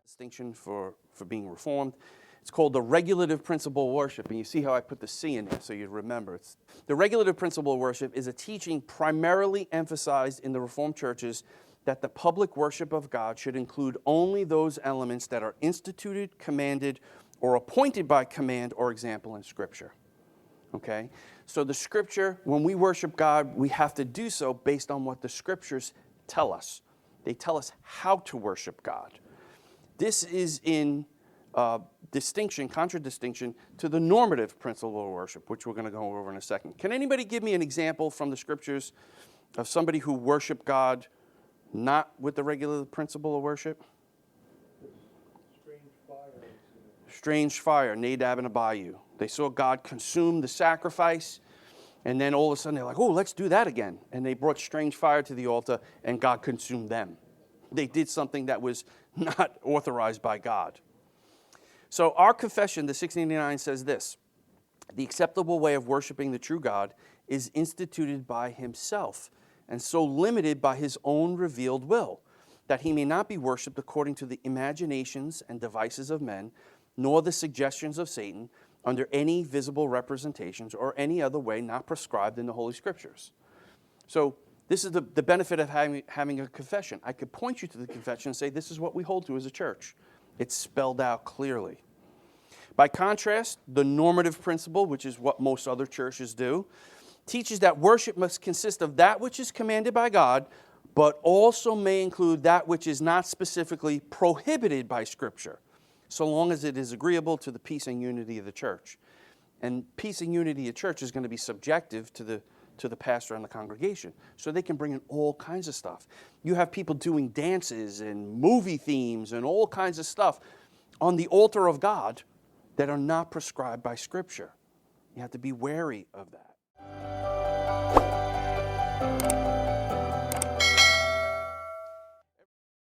Distinction for being Reformed. It's called the regulative principle of worship, and you see how I put the C in there so you remember. The regulative principle of worship is a teaching primarily emphasized in the Reformed churches that the public worship of God should include only those elements that are instituted, commanded, or appointed by command or example in Scripture. Okay? So the Scripture, when we worship God, we have to do so based on what the Scriptures tell us. They tell us how to worship God. This is in contradistinction to the normative principle of worship, which we're going to go over in a second. Can anybody give me an example from the Scriptures of somebody who worshiped God not with the regulative principle of worship? Strange fire, Nadab and Abihu. They saw God consume the sacrifice, and then all of a sudden they're like, oh, let's do that again. And they brought strange fire to the altar, and God consumed them. They did something that was not authorized by God. So our confession, the 689, says this: the acceptable way of worshiping the true God is instituted by himself, and so limited by his own revealed will, that he may not be worshipped according to the imaginations and devices of men, nor the suggestions of Satan, under any visible representations or any other way not prescribed in the Holy Scriptures. So this is the benefit of having a confession. I could point you to the confession and say, this is what we hold to as a church. It's spelled out clearly. By contrast, the normative principle, which is what most other churches do, teaches that worship must consist of that which is commanded by God, but also may include that which is not specifically prohibited by Scripture, so long as it is agreeable to the peace and unity of the church. And peace and unity of the church is going to be subjective to the pastor and the congregation. So they can bring in all kinds of stuff. You have people doing dances and movie themes and all kinds of stuff on the altar of God that are not prescribed by Scripture. You have to be wary of that.